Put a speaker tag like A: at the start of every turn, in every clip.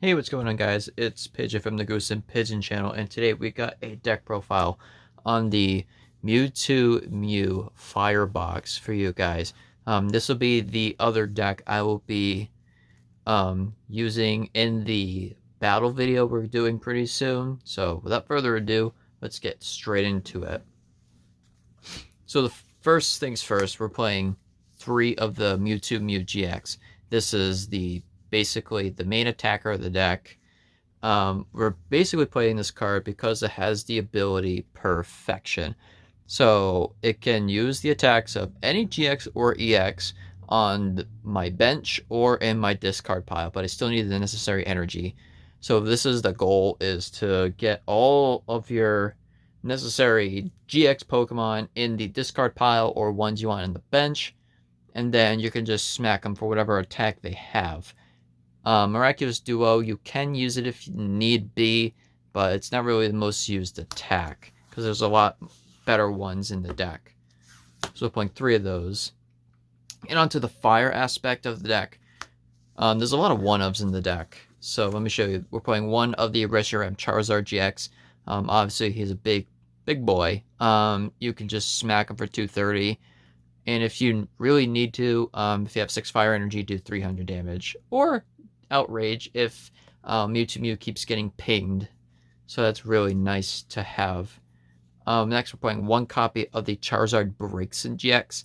A: Hey, what's going on, guys? It's Pigeon from the Goose and Pigeon channel, and today we got a deck profile on the Mewtwo Mew Firebox for you guys. This will be the other deck I will be using in the battle video we're doing pretty soon. So without further ado, let's get straight into it. So the first things first, we're playing 3 of the Mewtwo Mew GX. This is basically the main attacker of the deck. We're basically playing this card because it has the ability Perfection. So it can use the attacks of any GX or EX on my bench or in my discard pile, but I still need the necessary energy. So this is the goal, is to get all of your necessary GX Pokemon in the discard pile or ones you want in the bench, and then you can just smack them for whatever attack they have. Miraculous Duo, you can use it if need be, but it's not really the most used attack because there's a lot better ones in the deck. So we're playing 3 of those. And onto the fire aspect of the deck. There's a lot of 1-ofs in the deck. So let me show you. We're playing 1 of the Reshiram Charizard GX. Obviously, he's a big boy. You can just smack him for 230. And if you really need to, if you have 6 fire energy, do 300 damage. Or Outrage if Mewtwo Mew keeps getting pinged. So that's really nice to have. Next, we're playing 1 copy of the Charizard Braixen GX.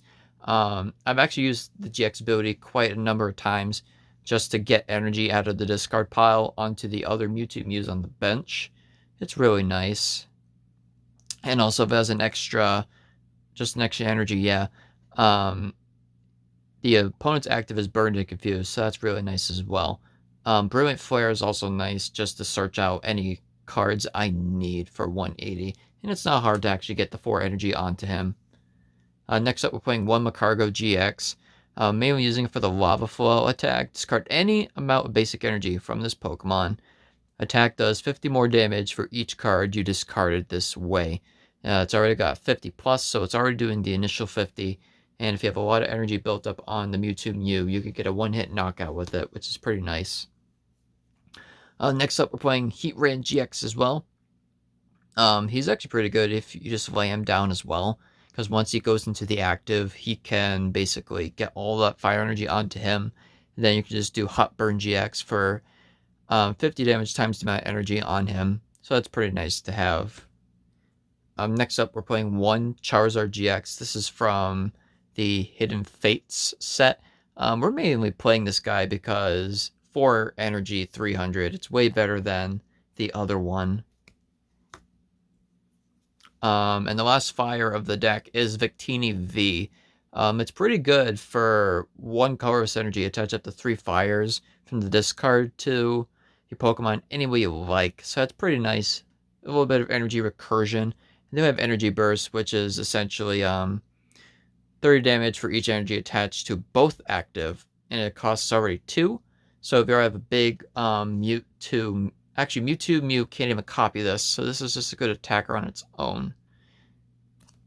A: I've actually used the GX ability quite a number of times just to get energy out of the discard pile onto the other Mewtwo Mews on the bench. It's really nice. And also, if it has an extra energy, yeah. The opponent's active is Burned and Confused, so that's really nice as well. Brilliant Flare is also nice just to search out any cards I need for 180, and it's not hard to actually get the 4 energy onto him. Next up, we're playing 1 Macargo GX, mainly using it for the Lava Flow attack. Discard any amount of basic energy from this Pokemon. Attack does 50 more damage for each card you discarded this way. It's already got 50 plus, so it's already doing the initial 50. And if you have a lot of energy built up on the Mewtwo Mew, you could get a 1-hit knockout with it, which is pretty nice. Next up, we're playing Heatran GX as well. He's actually pretty good if you just lay him down as well, because once he goes into the active, he can basically get all that fire energy onto him. And then you can just do Hot Burn GX for 50 damage times the amount of energy on him. So that's pretty nice to have. Next up, we're playing 1 Charizard GX. This is from the Hidden Fates set. We're mainly playing this guy because 4 energy, 300. It's way better than the other one. And the last fire of the deck is Victini V. It's pretty good for 1 colorless energy. Attach up to 3 fires from the discard to your Pokemon any way you like. So that's pretty nice. A little bit of energy recursion. And then we have Energy Burst, which is essentially 30 damage for each energy attached to both active, and it costs already 2. So if you have a big Mewtwo, actually Mewtwo Mew can't even copy this, so this is just a good attacker on its own.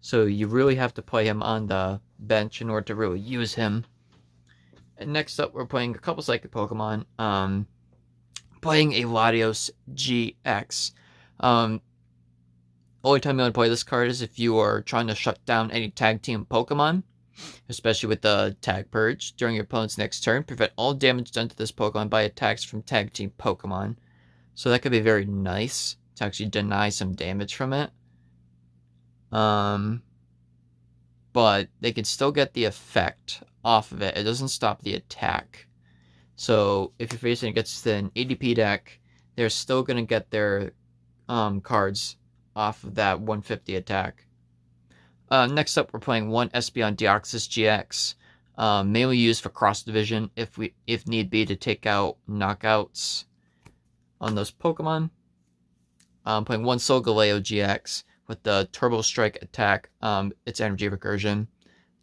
A: So you really have to play him on the bench in order to really use him. And next up, we're playing a couple Psychic Pokemon. Playing a Latios GX. Only time you want to play this card is if you are trying to shut down any tag team Pokemon, especially with the Tag Purge. During your opponent's next turn, prevent all damage done to this Pokemon by attacks from tag team Pokemon. So that could be very nice to actually deny some damage from it. But they can still get the effect off of it. It doesn't stop the attack. So if you're facing against an ADP deck, they're still going to get their cards off of that 150 attack. Next up, we're playing 1 Espeon Deoxys GX, mainly used for cross division if need be to take out knockouts on those Pokemon. Playing 1 Solgaleo GX with the Turbo Strike attack. It's energy recursion.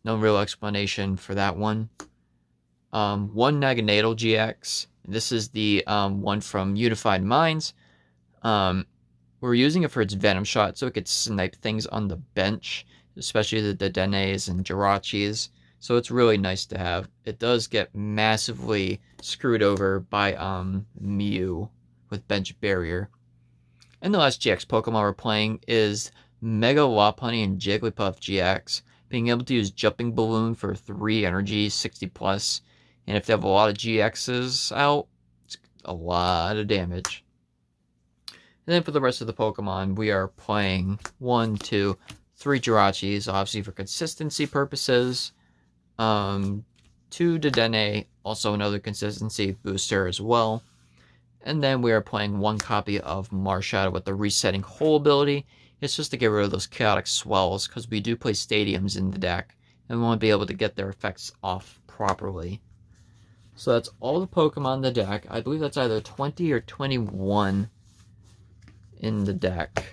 A: No real explanation for that one. 1 Naganadel GX. This is the one from Unified Minds. We're using it for its Venom Shot, so it could snipe things on the bench, especially the Denes and Jirachis. So it's really nice to have. It does get massively screwed over by Mew with Bench Barrier. And the last GX Pokemon we're playing is Mega Lopunny and Jigglypuff GX. Being able to use Jumping Balloon for 3 energy, 60 plus. And if they have a lot of GXs out, it's a lot of damage. And then for the rest of the Pokemon, we are playing 1, 2, 3 Jirachis, obviously for consistency purposes. 2 Dedenne, also another consistency booster as well. And then we are playing 1 copy of Marshadow with the Resetting Hole ability. It's just to get rid of those chaotic swells, because we do play stadiums in the deck, and we want to be able to get their effects off properly. So that's all the Pokemon in the deck. I believe that's either 20 or 21 in the deck.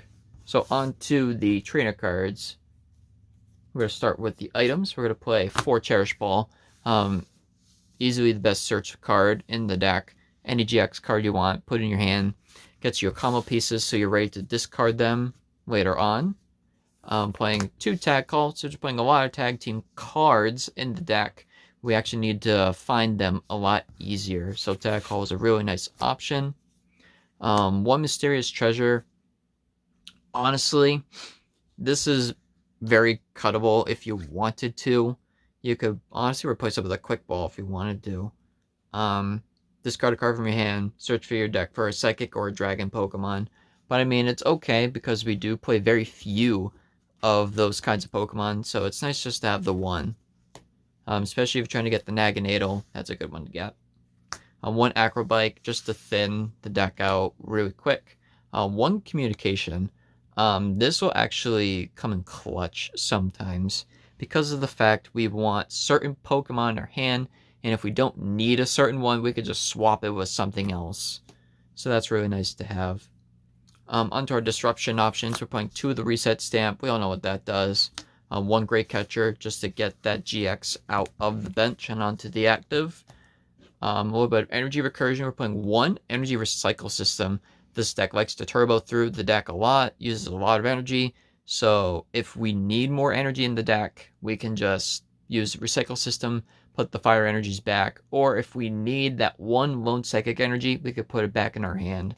A: So on to the trainer cards. We're going to start with the items. We're going to play 4 Cherish Ball. Easily the best search card in the deck. Any GX card you want, put it in your hand. Gets you your combo pieces so you're ready to discard them later on. Playing 2 Tag Call, so just playing a lot of tag team cards in the deck. We actually need to find them a lot easier. So Tag Call is a really nice option. 1 Mysterious Treasure. Honestly, this is very cuttable if you wanted to. You could honestly replace it with a Quick Ball if you wanted to. Discard a card from your hand, search for your deck for a Psychic or a Dragon Pokemon. But I mean, it's okay because we do play very few of those kinds of Pokemon, so it's nice just to have the one. Especially if you're trying to get the Naganadel, that's a good one to get. 1 Acrobike, just to thin the deck out really quick. 1 Communication. This will actually come in clutch sometimes because of the fact we want certain Pokemon in our hand, and if we don't need a certain one, we could just swap it with something else. So that's really nice to have. Onto our disruption options, we're playing 2 of the Reset Stamp. We all know what that does. 1 Great Catcher, just to get that GX out of the bench and onto the active. A little bit of Energy Recursion. We're playing 1 Energy Recycle System. This deck likes to turbo through the deck a lot, uses a lot of energy. So if we need more energy in the deck, we can just use Recycle System, put the fire energies back. Or if we need that 1 lone psychic energy, we could put it back in our hand.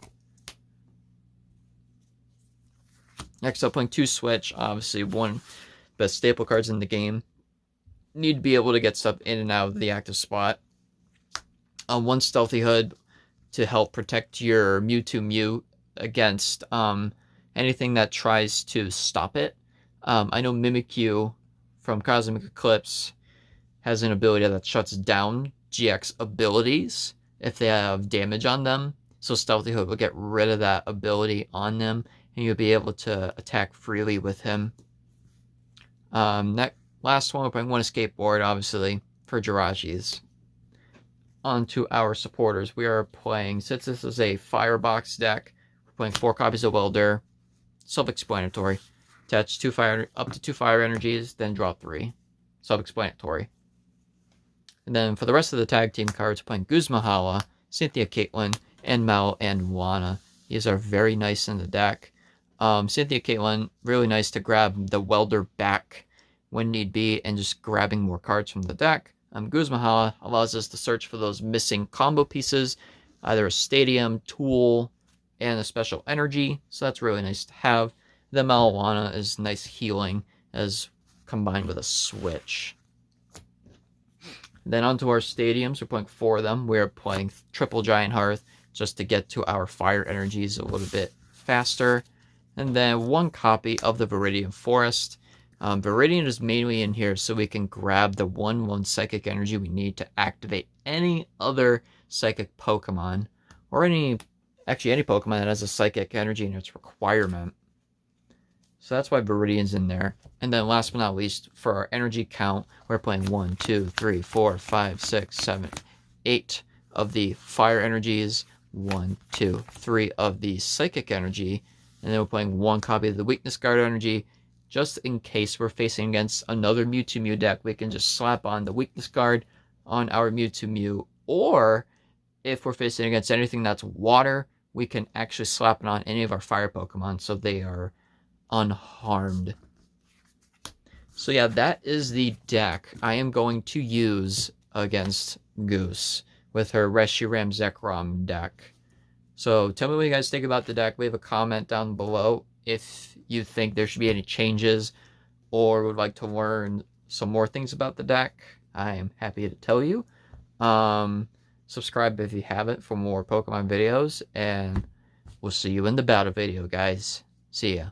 A: Next up, playing 2 Switch. Obviously, one of the best staple cards in the game. Need to be able to get stuff in and out of the active spot. 1 Stealthy Hood to help protect your Mewtwo Mew against anything that tries to stop it. I know Mimikyu from Cosmic Eclipse has an ability that shuts down GX abilities if they have damage on them. So Stealthy Hood will get rid of that ability on them, and you'll be able to attack freely with him. That last one, we're playing 1 Escape Board, obviously, for Jirachis. On to our supporters. We are playing, since this is a Firebox deck, we're playing 4 copies of Welder. Self-explanatory. Attach up to 2 fire energies, then draw 3. Self-explanatory. And then for the rest of the tag team cards, we're playing Guzmahala, Cynthia Caitlin, and Mal and Lana. These are very nice in the deck. Cynthia Caitlin, really nice to grab the Welder back when need be, and just grabbing more cards from the deck. Guzmahala allows us to search for those missing combo pieces, either a Stadium, Tool, and a Special Energy, so that's really nice to have. The Marijuana is nice healing as combined with a Switch. Then onto our stadiums, we're playing 4 of them. We're playing Triple Giant Hearth just to get to our fire energies a little bit faster. And then 1 copy of the Viridian Forest. Viridian is mainly in here so we can grab the 1 psychic energy we need to activate any other psychic Pokemon, or any Pokemon that has a psychic energy in its requirement. So that's why Viridian's in there. And then last but not least, for our energy count, we're playing 1, 2, 3, 4, 5, 6, 7, 8 of the fire energies, 1, 2, 3 of the psychic energy, and then we're playing 1 copy of the weakness guard energy. Just in case we're facing against another Mewtwo Mew deck, we can just slap on the weakness guard on our Mewtwo Mew. Or if we're facing against anything that's water, we can actually slap it on any of our fire Pokemon so they are unharmed. So yeah, that is the deck I am going to use against Goose with her Reshiram Zekrom deck. So tell me what you guys think about the deck. Leave a comment down below if you think there should be any changes or would like to learn some more things about the deck. I am happy to tell you. Subscribe if you haven't for more Pokemon videos, and we'll see you in the battle video, guys. See ya.